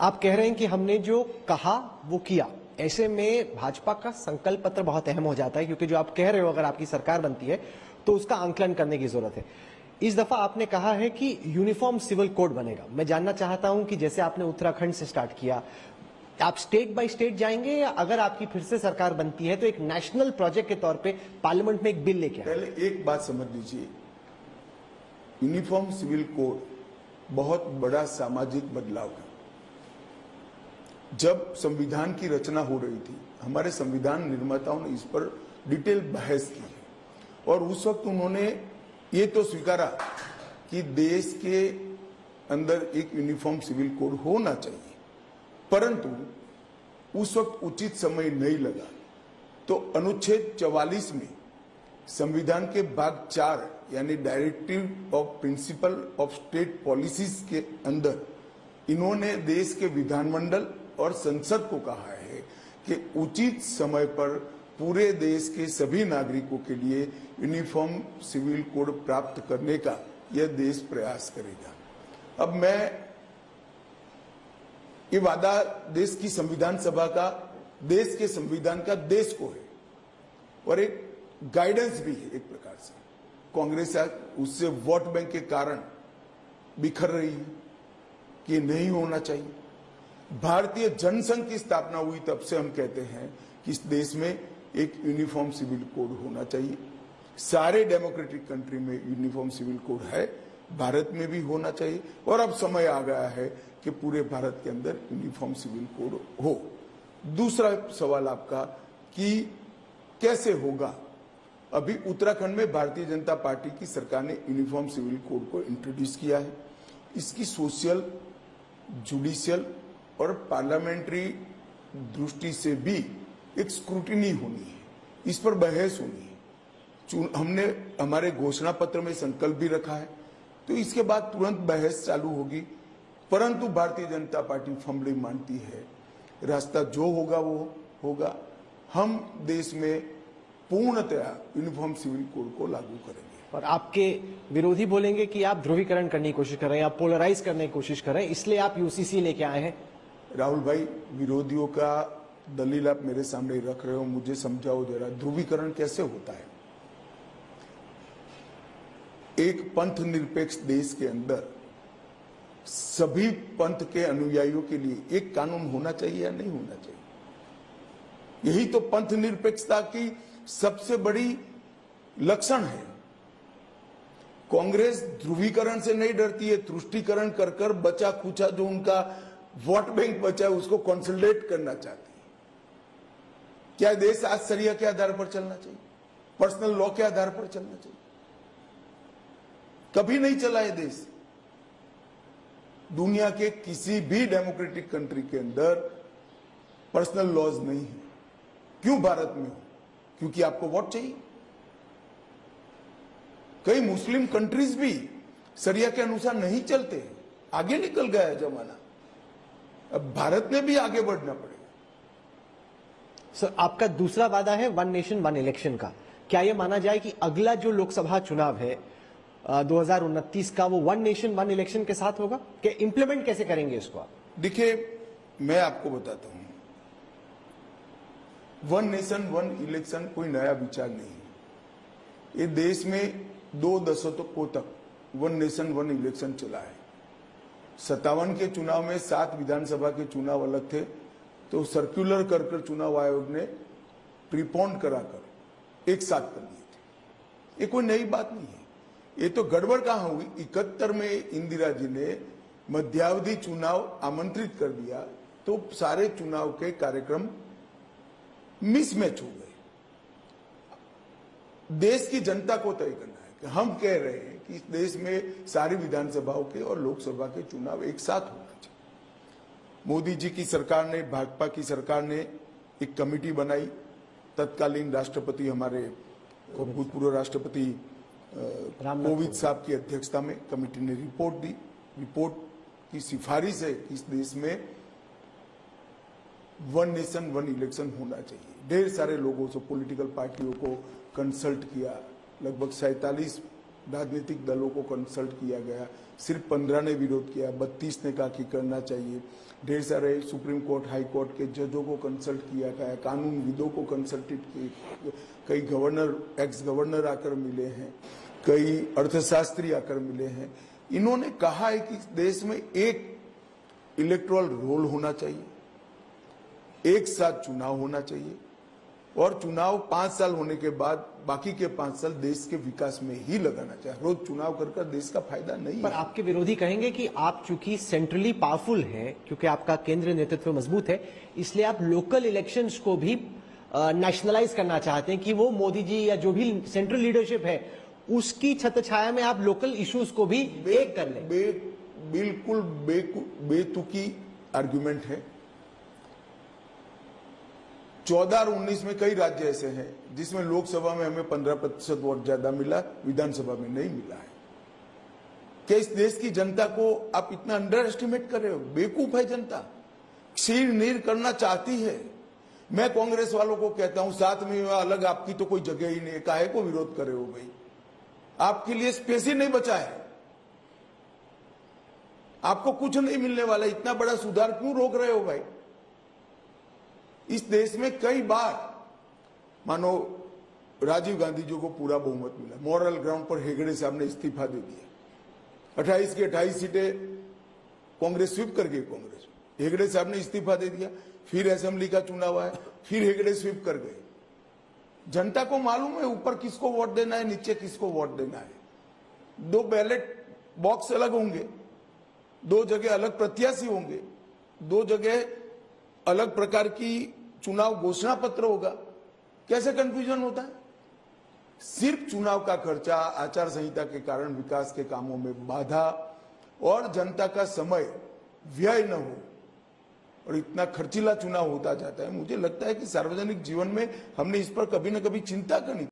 आप कह रहे हैं कि हमने जो कहा वो किया, ऐसे में भाजपा का संकल्प पत्र बहुत अहम हो जाता है, क्योंकि जो आप कह रहे हो अगर आपकी सरकार बनती है तो उसका आंकलन करने की जरूरत है। इस दफा आपने कहा है कि यूनिफॉर्म सिविल कोड बनेगा। मैं जानना चाहता हूं कि जैसे आपने उत्तराखंड से स्टार्ट किया, आप स्टेट बाय स्टेट जाएंगे या अगर आपकी फिर से सरकार बनती है तो एक नेशनल प्रोजेक्ट के तौर पे पार्लियामेंट में एक बिल लेके आए? पहले एक बात समझ लीजिए, यूनिफॉर्म सिविल कोड बहुत बड़ा सामाजिक बदलाव है। जब संविधान की रचना हो रही थी, हमारे संविधान निर्माताओं ने इस पर डिटेल बहस की है और उस वक्त उन्होंने ये तो स्वीकारा कि देश के अंदर एक यूनिफॉर्म सिविल कोड होना चाहिए, परंतु उस वक्त उचित समय नहीं लगा। तो अनुच्छेद 44 में संविधान के भाग 4 यानी directive of principle of state policies के अंदर इन्होंने देश के विधानमंडल और संसद को कहा है कि उचित समय पर पूरे देश के सभी नागरिकों के लिए यूनिफॉर्म सिविल कोड प्राप्त करने का यह देश प्रयास करेगा। अब मैं ये वादा देश की संविधान सभा का, देश के संविधान का देश को है और एक गाइडेंस भी है। एक प्रकार से कांग्रेस उससे वोट बैंक के कारण बिखर रही है कि नहीं होना चाहिए। भारतीय जनसंघ की स्थापना हुई तब से हम कहते हैं कि इस देश में एक यूनिफॉर्म सिविल कोड होना चाहिए। सारे डेमोक्रेटिक कंट्री में यूनिफॉर्म सिविल कोड है, भारत में भी होना चाहिए और अब समय आ गया है कि पूरे भारत के अंदर यूनिफॉर्म सिविल कोड हो। दूसरा सवाल आपका कि कैसे होगा, अभी उत्तराखंड में भारतीय जनता पार्टी की सरकार ने यूनिफॉर्म सिविल कोड को इंट्रोड्यूस किया है। इसकी सोशल, जुडिशियल और पार्लियामेंट्री दृष्टि से भी एक स्क्रूटिनी होनी है, इस पर बहस होनी है। हमने हमारे घोषणा पत्र में संकल्प भी रखा है, तो इसके बाद तुरंत बहस चालू होगी, परंतु भारतीय जनता पार्टी फर्मली मानती है रास्ता जो होगा वो होगा। हम देश में पूर्णतया यूनिफॉर्म सिविल कोड को लागू करेंगे। और आपके विरोधी बोलेंगे कि आप ध्रुवीकरण करने की कोशिश कर रहे हैं, आप पोलराइज करने की कोशिश कर रहे हैं, इसलिए आप यूसीसी लेके आए हैं। राहुल भाई, विरोधियों का दलील आप मेरे सामने रख रहे हो, मुझे समझाओ जरा, ध्रुवीकरण कैसे होता है? एक पंथ निरपेक्ष देश के अंदर सभी पंथ के अनुयायियों के लिए एक कानून होना चाहिए या नहीं होना चाहिए? यही तो पंथ निरपेक्षता की सबसे बड़ी लक्षण है। कांग्रेस ध्रुवीकरण से नहीं डरती है, तुष्टीकरण कर कर बचा खुचा जो उनका वोट बैंक बचा है उसको कंसोलिडेट करना चाहती है। क्या देश आज शरिया के आधार पर चलना चाहिए, पर्सनल लॉ के आधार पर चलना चाहिए? कभी नहीं चला है देश। दुनिया के किसी भी डेमोक्रेटिक कंट्री के अंदर पर्सनल लॉज नहीं है। क्यों भारत में हो? क्योंकि आपको वोट चाहिए। कई मुस्लिम कंट्रीज भी शरिया के अनुसार नहीं चलते, आगे निकल गया है जमाना। अब भारत में भी आगे बढ़ना पड़ेगा। सर, आपका दूसरा वादा है वन नेशन वन इलेक्शन का। क्या यह माना जाए कि अगला जो लोकसभा चुनाव है 2029 का, वो वन नेशन वन इलेक्शन के साथ होगा? कि इंप्लीमेंट कैसे करेंगे इसको आप? देखिए, मैं आपको बताता हूं, वन नेशन वन इलेक्शन कोई नया विचार नहीं है। ये देश में 2 दशकों तक वन नेशन वन इलेक्शन चला है। 57 के चुनाव में 7 विधानसभा के चुनाव अलग थे, तो सर्कुलर कर चुनाव आयोग ने प्रीपोन कराकर एक साथ कर दिए थे। ये कोई नई बात नहीं है। ये तो गड़बड़ कहां हुई, 71 में इंदिरा जी ने मध्यावधि चुनाव आमंत्रित कर दिया, तो सारे चुनाव के कार्यक्रम मिसमैच हो गए। देश की जनता को तय करना है कि हम कह रहे हैं कि इस देश में सारी विधानसभाओं के और लोकसभा के चुनाव एक साथ होना चाहिए। मोदी जी की सरकार ने, भाजपा की सरकार ने एक कमेटी बनाई, तत्कालीन राष्ट्रपति हमारे भूतपूर्व राष्ट्रपति कोविंद साहब की अध्यक्षता में कमेटी ने रिपोर्ट दी। रिपोर्ट की सिफारिश है कि इस देश में वन नेशन वन इलेक्शन होना चाहिए। ढेर सारे लोगों से, पॉलिटिकल पार्टियों को कंसल्ट किया, लगभग 47 राजनीतिक दलों को कंसल्ट किया गया, सिर्फ 15 ने विरोध किया, 32 ने कहा कि करना चाहिए। ढेर सारे सुप्रीम कोर्ट, हाई कोर्ट के जजों को कंसल्ट किया गया, कानूनविदों को कंसल्टेड किए, कई गवर्नर, एक्स गवर्नर आकर मिले हैं, कई अर्थशास्त्री आकर मिले हैं। इन्होंने कहा है कि देश में एक इलेक्टोरल रोल होना चाहिए, एक साथ चुनाव होना चाहिए और चुनाव 5 साल होने के बाद बाकी के 5 साल देश के विकास में ही लगाना चाहिए। रोज चुनाव कर देश का फायदा नहीं पर है। आपके विरोधी कहेंगे कि आप चूंकि सेंट्रली पावरफुल हैं, क्योंकि आपका केंद्रीय नेतृत्व मजबूत है, इसलिए आप लोकल इलेक्शंस को भी नेशनलाइज करना चाहते हैं कि वो मोदी जी या जो भी सेंट्रल लीडरशिप है उसकी छत्रछाया में आप लोकल इश्यूज को भी एक कर लें। बिल्कुल बेतुकी आर्गुमेंट है। 14 और 19 में कई राज्य ऐसे हैं जिसमें लोकसभा में हमें 15% वोट ज्यादा मिला, विधानसभा में नहीं मिला है। क्या इस देश की जनता को आप इतना अंडर एस्टिमेट कर रहे हो? बेवकूफ है जनता, क्षीण नीर करना चाहती है। मैं कांग्रेस वालों को कहता हूं, साथ में अलग आपकी तो कोई जगह ही नहीं है, काहे को विरोध कर रहे हो भाई? आपके लिए स्पेस ही नहीं बचा है, आपको कुछ नहीं मिलने वाला, इतना बड़ा सुधार क्यों रोक रहे हो भाई? इस देश में कई बार मानो राजीव गांधी जी को पूरा बहुमत मिला, मॉरल ग्राउंड पर हेगड़े साहब ने इस्तीफा दे दिया, 28 की 28 सीटें कांग्रेस स्वीप कर गई। कांग्रेस, हेगड़े साहब ने इस्तीफा दे दिया, फिर असेंबली का चुनाव आया, फिर हेगड़े स्वीप कर गए। जनता को मालूम है ऊपर किसको वोट देना है, नीचे किसको वोट देना है। 2 बैलेट बॉक्स अलग होंगे, 2 जगह अलग प्रत्याशी होंगे, 2 जगह अलग प्रकार की चुनाव घोषणा पत्र होगा। कैसे कंफ्यूजन होता है? सिर्फ चुनाव का खर्चा, आचार संहिता के कारण विकास के कामों में बाधा और जनता का समय व्यय न हो और इतना खर्चीला चुनाव होता जाता है। मुझे लगता है कि सार्वजनिक जीवन में हमने इस पर कभी न कभी चिंता करनी